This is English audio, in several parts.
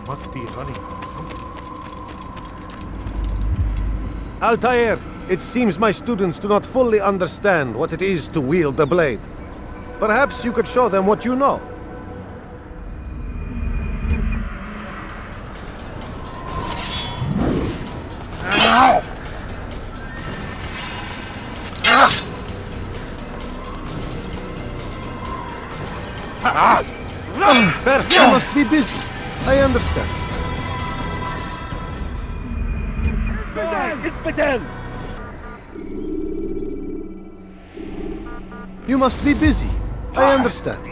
Must be running. Altaïr, it seems my students do not fully understand what it is to wield the blade. Perhaps you could show them what you know. Perhaps you must be busy. I understand. You must be busy. I understand.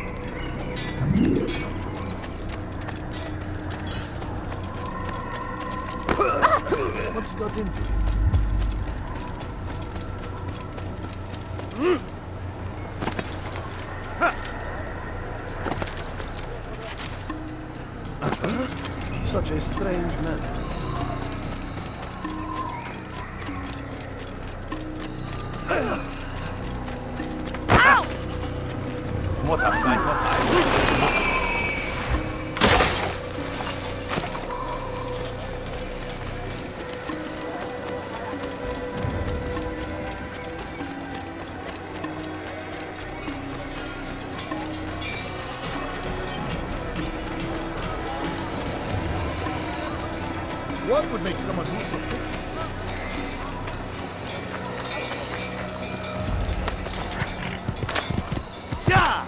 What's got into it? Such a strange man. What a fight, what would make someone who's so quick? Yeah!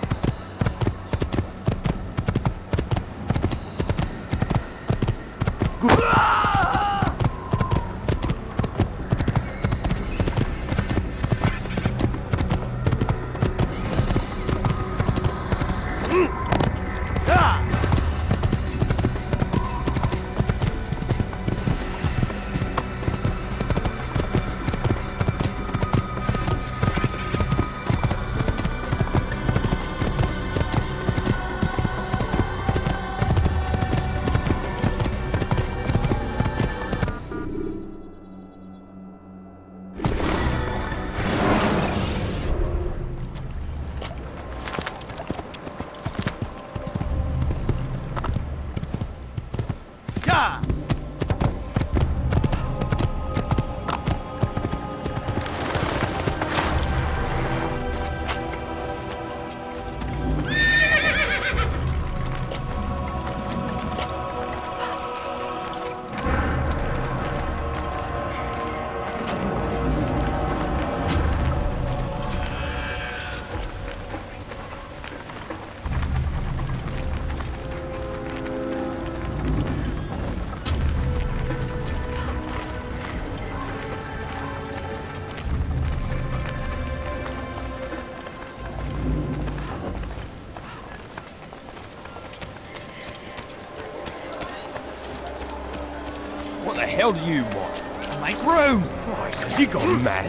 What the hell do you want? Make room! Christ, has he gone mad?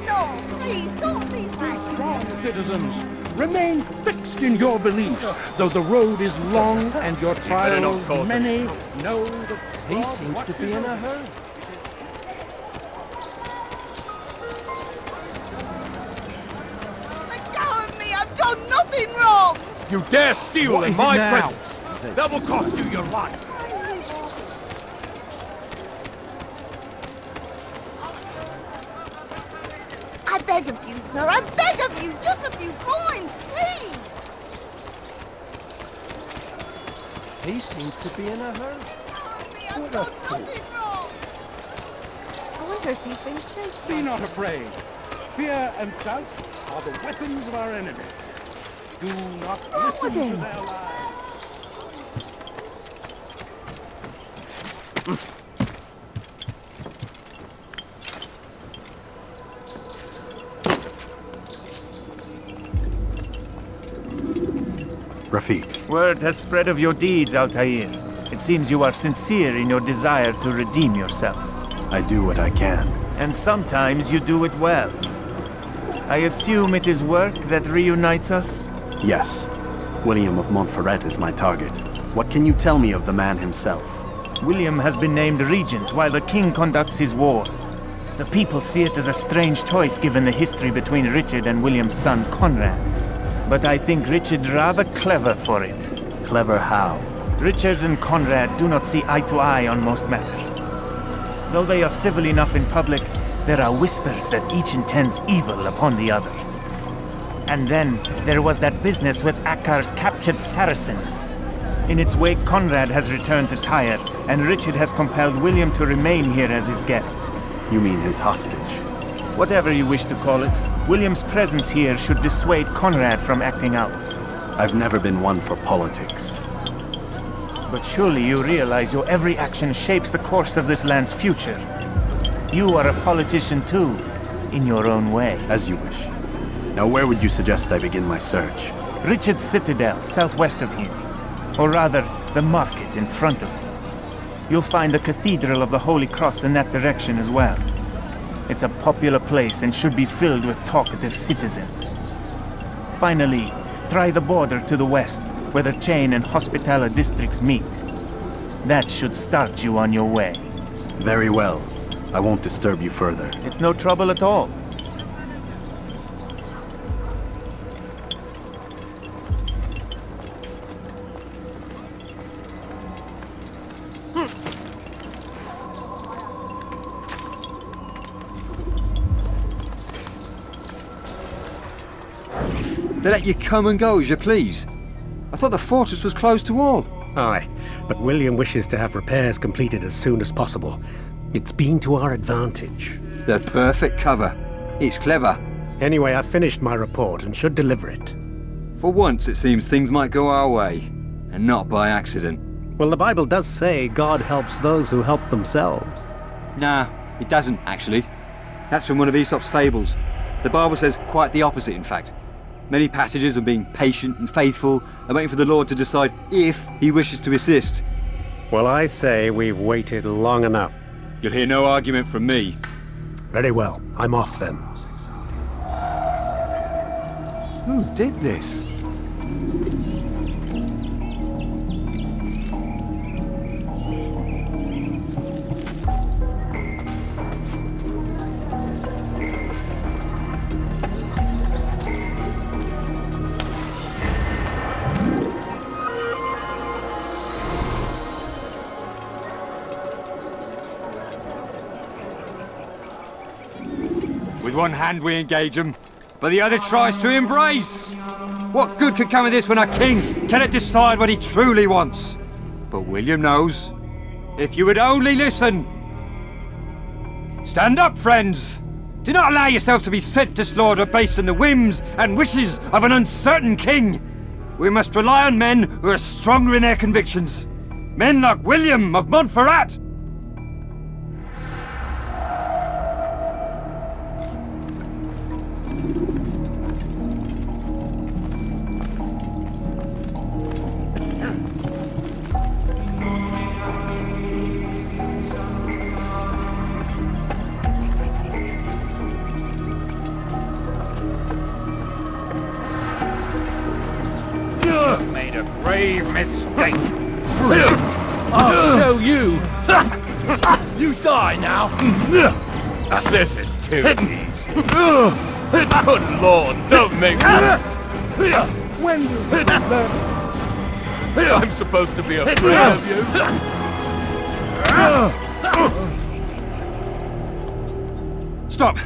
No, please, don't leave me. Strong citizens, remain fixed in your beliefs, though the road is long and your trials many. Know that he seems to be in a hurry. Let go of me, I've done nothing wrong. You dare steal What in is my it now? presence! That will cost you your life! I beg of you, sir, I beg of you, just a few coins, please. He seems to be in a hurry. I've What a done fool. nothing wrong. I wonder if he's been chased. Be not afraid. Fear and doubt are the weapons of our enemies. Do not listen to their lies. Rafiq, Word has spread of your deeds, Altaïr. It seems you are sincere in your desire to redeem yourself. I do what I can. And sometimes you do it well. I assume it is work that reunites us? Yes. William of Montferrat is my target. What can you tell me of the man himself? William has been named regent while the king conducts his war. The people see it as a strange choice given the history between Richard and William's son Conrad. but I think Richard rather clever for it. Clever how? Richard and Conrad do not see eye to eye on most matters. Though they are civil enough in public, there are whispers that each intends evil upon the other. And then there was that business with Akkar's captured Saracens. In its wake, Conrad has returned to Tyre, and Richard has compelled William to remain here as his guest. You mean his hostage? Whatever you wish to call it, William's presence here should dissuade Conrad from acting out. I've never been one for politics. But surely you realize your every action shapes the course of this land's future. You are a politician too, in your own way. As you wish. Now where would you suggest I begin my search? Richard's Citadel, southwest of here. Or rather, the market in front of it. You'll find the Cathedral of the Holy Cross in that direction as well. It's a popular place and should be filled with talkative citizens. Finally, try the border to the west, where the Chain and Hospitaller districts meet. That should start you on your way. Very well. I won't disturb you further. It's no trouble at all. They let you come and go as you please. I thought the fortress was closed to all. Aye, but William wishes to have repairs completed as soon as possible. It's been to our advantage. The perfect cover. It's clever. Anyway, I've finished my report and should deliver it. For once, it seems things might go our way, and not by accident. Well, the Bible does say God helps those who help themselves. Nah, it doesn't, actually. That's from one of Aesop's fables. The Bible says quite the opposite, in fact. Many passages on being patient and faithful and waiting for the Lord to decide if he wishes to assist. Well, I say we've waited long enough. You'll hear no argument from me. Very well. I'm off then. Who did this? With one hand we engage him, but the other tries to embrace. What good could come of this when a king cannot decide what he truly wants? But William knows. If you would only listen. Stand up, friends. Do not allow yourselves to be sent to slaughter based on the whims and wishes of an uncertain king. We must rely on men who are stronger in their convictions. Men like William of Montferrat. Made a grave mistake. I'll show you. You die now. This is too easy. Good Lord, don't make me. When will you learn? I'm supposed to be afraid of you. Stop!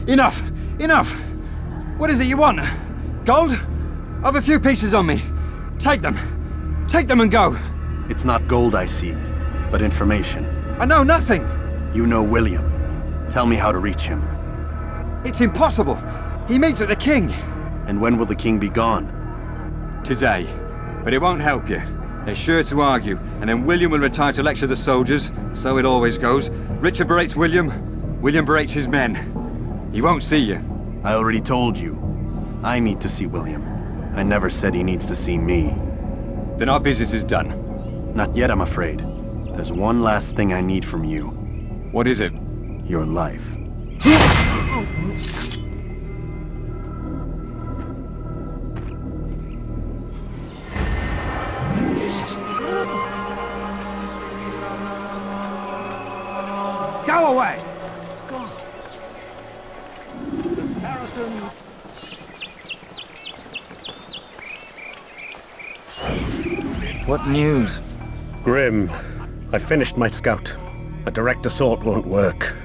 Enough! Enough! What is it you want? Gold? I've a few pieces on me. Take them. Take them and go. It's not gold I seek, but information. I know nothing. You know William. Tell me how to reach him. It's impossible. He meets with the king. And when will the king be gone? Today. But it won't help you. They're sure to argue, and then William will retire to lecture the soldiers. So it always goes. Richard berates William. William berates his men. He won't see you. I already told you. I need to see William. I never said he needs to see me. Then our business is done. Not yet, I'm afraid. There's one last thing I need from you. What is it? Your life. Go away! The Saracens... What news? Grim. I finished my scout. A direct assault won't work.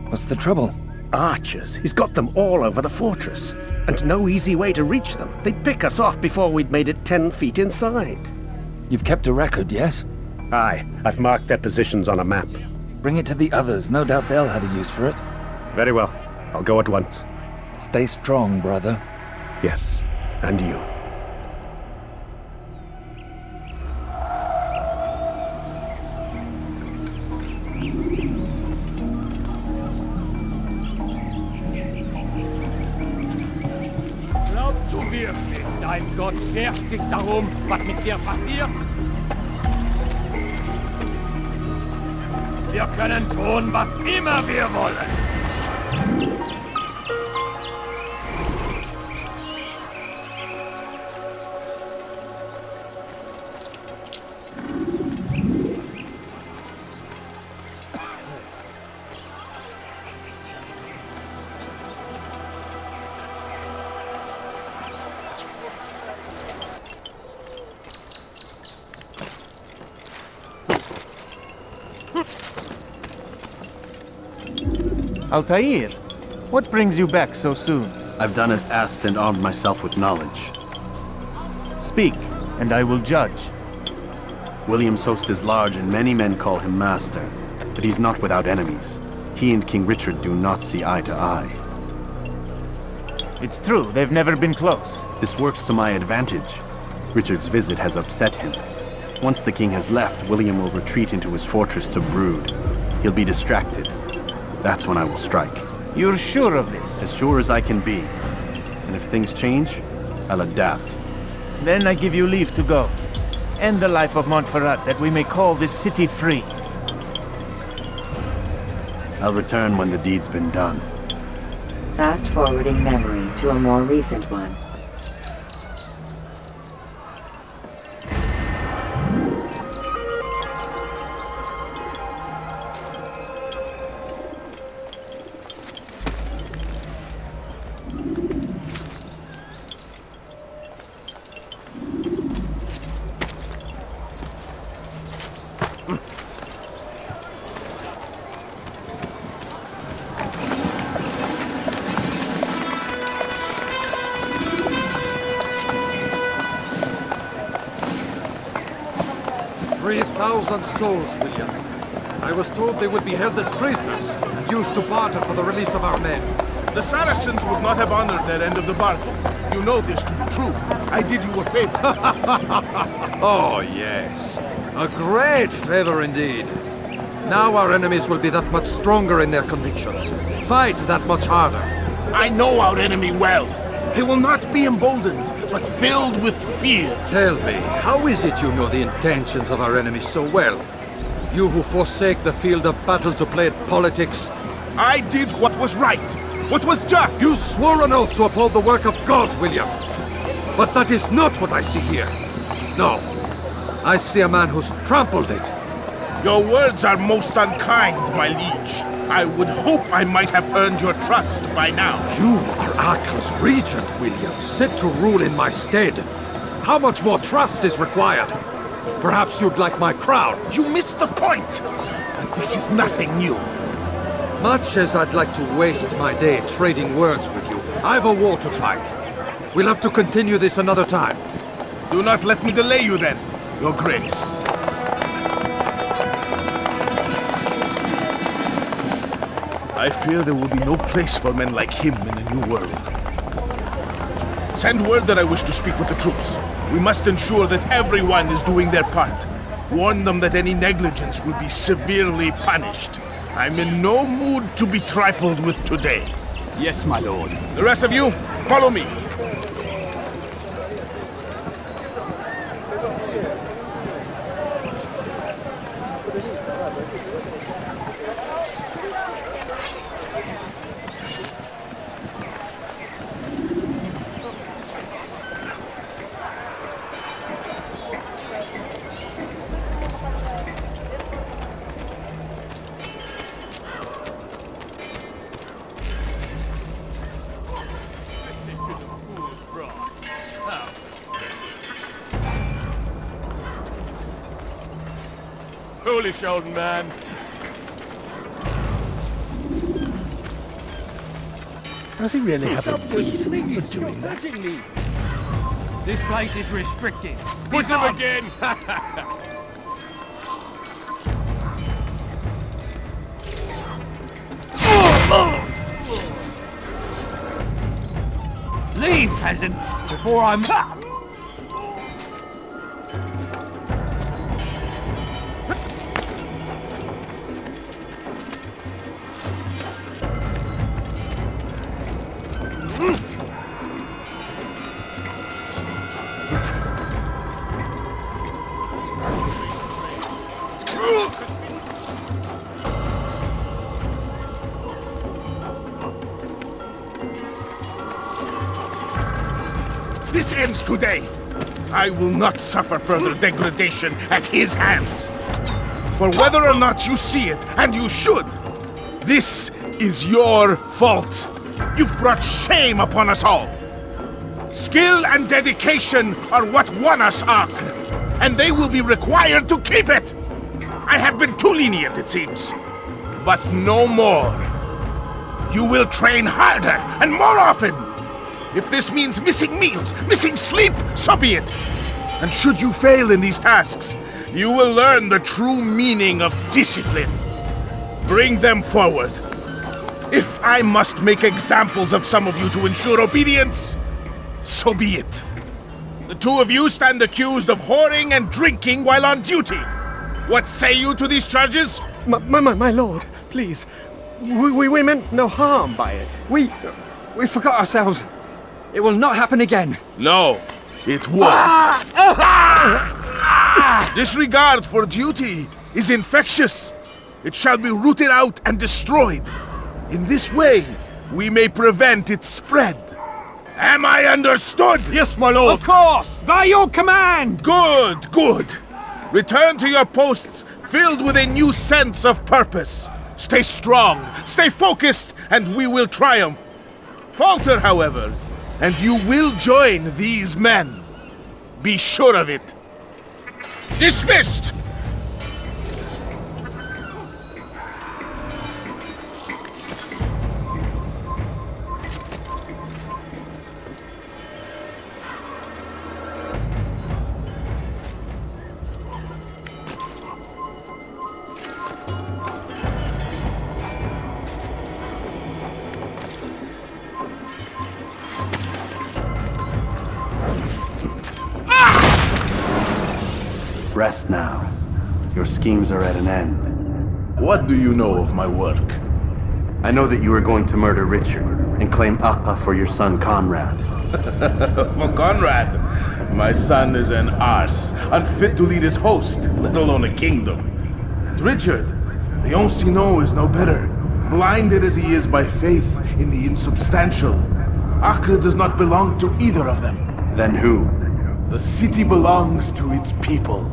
What's the trouble? Archers. He's got them all over the fortress. And no easy way to reach them. They'd pick us off before we'd made it 10 feet inside. You've kept a record, yes? Aye. I've marked their positions on a map. Bring it to the others. No doubt they'll have a use for it. Very well. I'll go at once. Stay strong, brother. Yes. And you. Glaubst du wirklich, dein Gott schert sich darum, was mit dir passiert? Wir können tun, was immer wir wollen. Altaïr, what brings you back so soon? I've done as asked and armed myself with knowledge. Speak, and I will judge. William's host is large and many men call him master, but he's not without enemies. He and King Richard do not see eye to eye. It's true, they've never been close. This works to my advantage. Richard's visit has upset him. Once the king has left, William will retreat into his fortress to brood. He'll be distracted. That's when I will strike. You're sure of this? As sure as I can be. And if things change, I'll adapt. Then I give you leave to go. End the life of Montferrat, that we may call this city free. I'll return when the deed's been done. Fast-forwarding memory to a more recent one. Souls, William. I was told they would be held as prisoners and used to barter for the release of our men. The Saracens would not have honored their end of the bargain. You know this to be true. I did you a favor. Oh, yes. A great favor indeed. Now our enemies will be that much stronger in their convictions. Fight that much harder. I know our enemy well. He will not be emboldened, but filled with fear. Tell me, how is it you know the intentions of our enemies so well? You who forsake the field of battle to play at politics. I did what was right, what was just. You swore an oath to uphold the work of God, William. But that is not what I see here. No, I see a man who's trampled it. Your words are most unkind, my liege. I would hope I might have earned your trust by now. You are Acre's regent, William, set to rule in my stead. How much more trust is required? Perhaps you'd like my crown. You missed the point! But this is nothing new. Much as I'd like to waste my day trading words with you, I've a war to fight. We'll have to continue this another time. Do not let me delay you then, Your Grace. I fear there will be no place for men like him in the New World. Send word that I wish to speak with the troops. We must ensure that everyone is doing their part. Warn them that any negligence will be severely punished. I'm in no mood to be trifled with today. Yes, my lord. The rest of you, follow me. foolish old man. Does he really have a reason for doing that? This place is restricted. Put him again! Leave, peasant, before I'm... This ends today. I will not suffer further degradation at his hands. For whether or not you see it, and you should, this is your fault. You've brought shame upon us all. Skill and dedication are what won us Ark, and they will be required to keep it. I have been too lenient, it seems. But no more. You will train harder and more often. If this means missing meals, missing sleep, so be it. And should you fail in these tasks, you will learn the true meaning of discipline. Bring them forward. If I must make examples of some of you to ensure obedience, so be it. The two of you stand accused of whoring and drinking while on duty. What say you to these charges? My lord, please. We meant no harm by it. We forgot ourselves. It will not happen again. No, it won't. Disregard for duty is infectious. It shall be rooted out and destroyed. In this way, we may prevent its spread. Am I understood? Yes, my lord. Of course! By your command! Good, good. Return to your posts filled with a new sense of purpose. Stay strong, stay focused, and we will triumph. Falter, however, and you will join these men. Be sure of it. Dismissed! Rest now. Your schemes are at an end. What do you know of my work? I know that you are going to murder Richard and claim Akka for your son Conrad. For Conrad, my son is an arse, unfit to lead his host, let alone a kingdom. And Richard, the Ancestor is no better, blinded as he is by faith in the insubstantial. Acre does not belong to either of them. Then who? The city belongs to its people.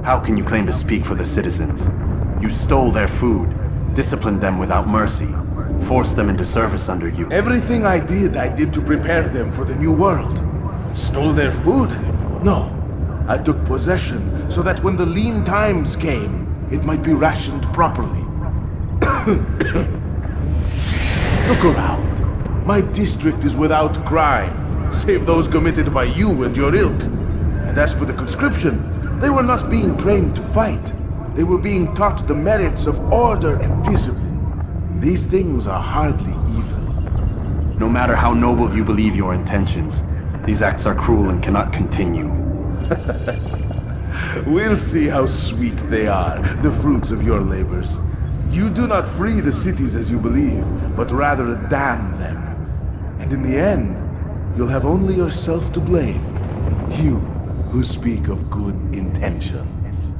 How can you claim to speak for the citizens? You stole their food, disciplined them without mercy, forced them into service under you. Everything I did to prepare them for the new world. Stole their food? No. I took possession so that when the lean times came, it might be rationed properly. Look around. My district is without crime, save those committed by you and your ilk. And as for the conscription, they were not being trained to fight. They were being taught the merits of order and discipline. These things are hardly evil. No matter how noble you believe your intentions, these acts are cruel and cannot continue. We'll see how sweet they are, the fruits of your labors. You do not free the cities as you believe, but rather damn them. And in the end, you'll have only yourself to blame. You who speak of good intentions.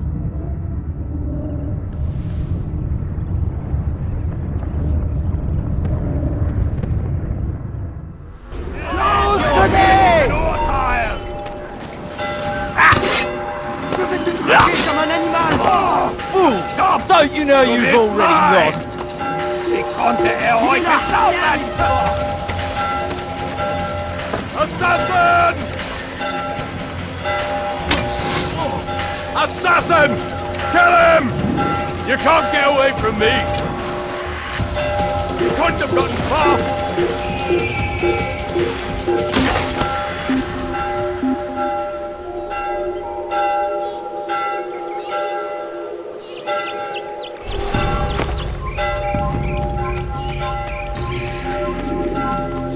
Don't you know you've already lost? Assassin! Assassin! Kill him! You can't get away from me! You couldn't have gotten far!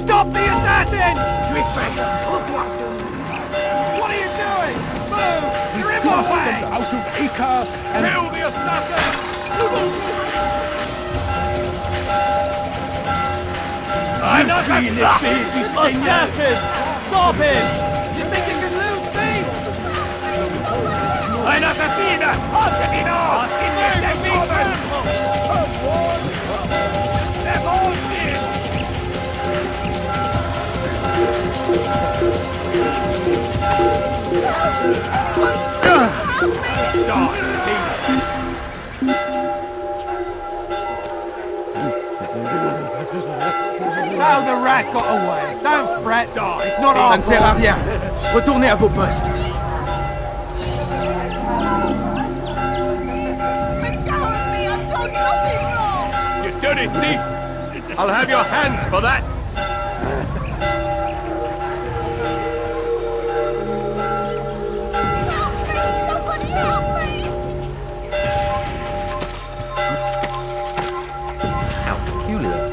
Stop the assassin! What are you doing? Move! You're in my way! Out of Acre and... Kill the assassin! I'm not going to assassin! Stop him! You think you can lose me? Ein Assassiner! Assassino! They're all dead! How the rat got away? Don't fret, it's not our fault. Rien. Retournez à vos postes. You dirty thief! I'll have your hands for that! Somebody help me! How peculiar.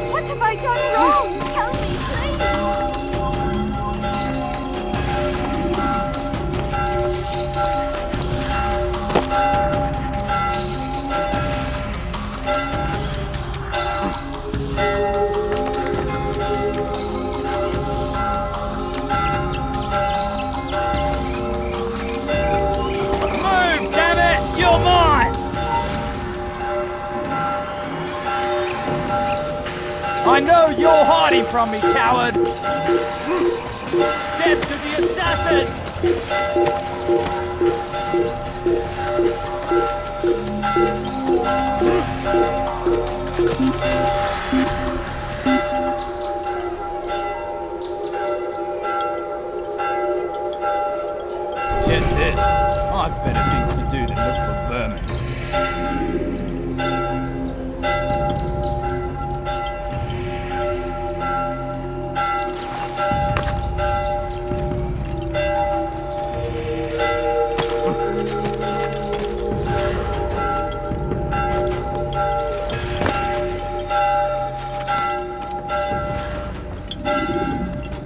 What have I done wrong? Tell me, please! Move, damn it! You're mine! I know you're hiding from me, coward! Death to the assassin! Get this. I've better things to do than look for vermin.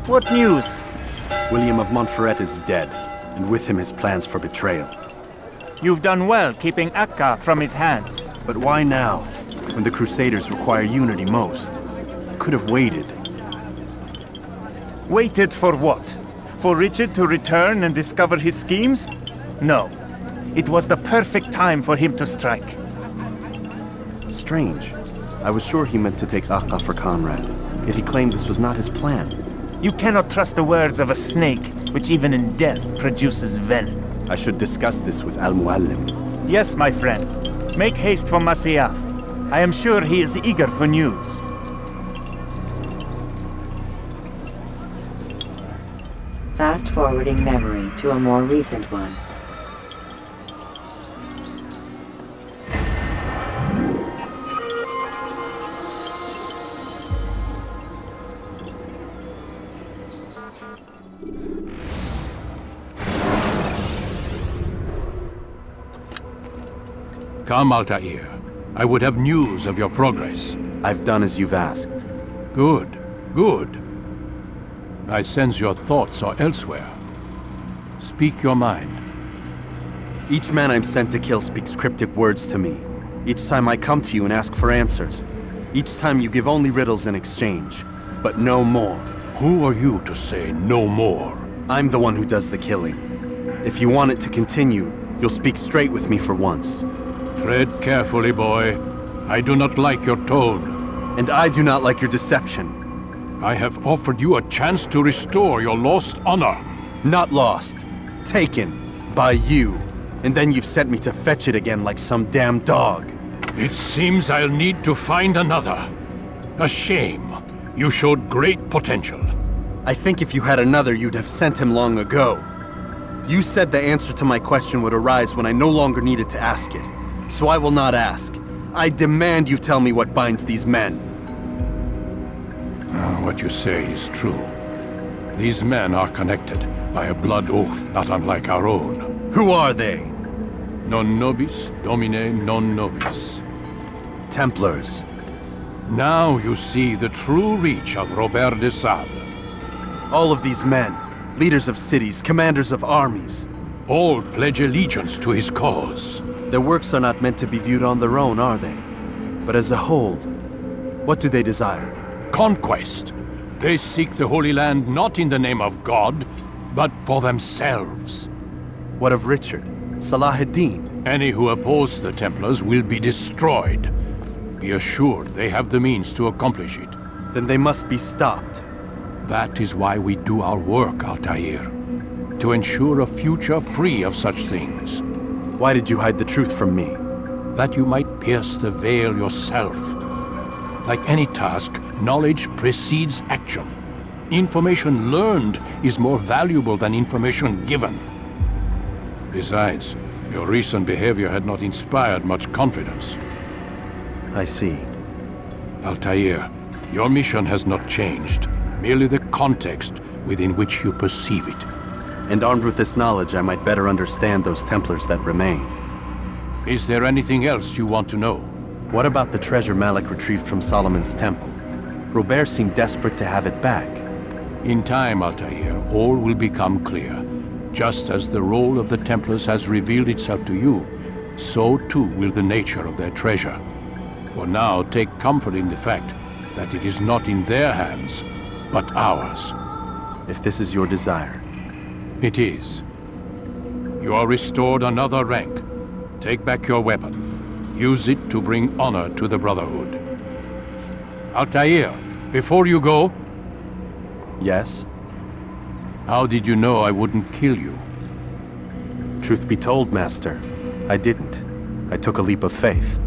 What news? William of Montferrat is dead, and with him his plans for betrayal. You've done well keeping Akka from his hands. But why now, when the Crusaders require unity most? Could have waited. Waited for what? For Richard to return and discover his schemes? No. It was the perfect time for him to strike. Strange. I was sure he meant to take Akka for Conrad, yet he claimed this was not his plan. You cannot trust the words of a snake, which even in death produces venom. I should discuss this with Al-Muallim. Yes, my friend. Make haste for Masyaf. I am sure he is eager for news. Fast-forwarding memory to a more recent one. Come, Altaïr. I would have news of your progress. I've done as you've asked. Good, good. I sense your thoughts are elsewhere. Speak your mind. Each man I'm sent to kill speaks cryptic words to me. Each time I come to you and ask for answers. Each time you give only riddles in exchange, but no more. Who are you to say no more? I'm the one who does the killing. If you want it to continue, you'll speak straight with me for once. Tread carefully, boy. I do not like your tone. And I do not like your deception. I have offered you a chance to restore your lost honor. Not lost. Taken. By you. And then you've sent me to fetch it again like some damn dog. It seems I'll need to find another. A shame. You showed great potential. I think if you had another, you'd have sent him long ago. You said the answer to my question would arise when I no longer needed to ask it. So I will not ask. I demand you tell me what binds these men. What you say is true. These men are connected by a blood oath not unlike our own. Who are they? Non nobis, domine non nobis. Templars. Now you see the true reach of Robert de Sade. All of these men, leaders of cities, commanders of armies. All pledge allegiance to his cause. Their works are not meant to be viewed on their own, are they? But as a whole, what do they desire? Conquest. They seek the Holy Land not in the name of God, but for themselves. What of Richard? Salah ad-Din? Any who oppose the Templars will be destroyed. Be assured they have the means to accomplish it. Then they must be stopped. That is why we do our work, Altaïr. To ensure a future free of such things. Why did you hide the truth from me? That you might pierce the veil yourself. Like any task, knowledge precedes action. Information learned is more valuable than information given. Besides, your recent behavior had not inspired much confidence. I see. Altaïr, your mission has not changed. Merely the context within which you perceive it. And armed with this knowledge, I might better understand those Templars that remain. Is there anything else you want to know? What about the treasure Malik retrieved from Solomon's temple? Robert seemed desperate to have it back. In time, Altaïr, all will become clear. Just as the role of the Templars has revealed itself to you, so too will the nature of their treasure. For now, take comfort in the fact that it is not in their hands, but ours. If this is your desire. It is. You are restored another rank. Take back your weapon. Use it to bring honor to the Brotherhood. Altaïr, before you go... Yes? How did you know I wouldn't kill you? Truth be told, Master, I didn't. I took a leap of faith.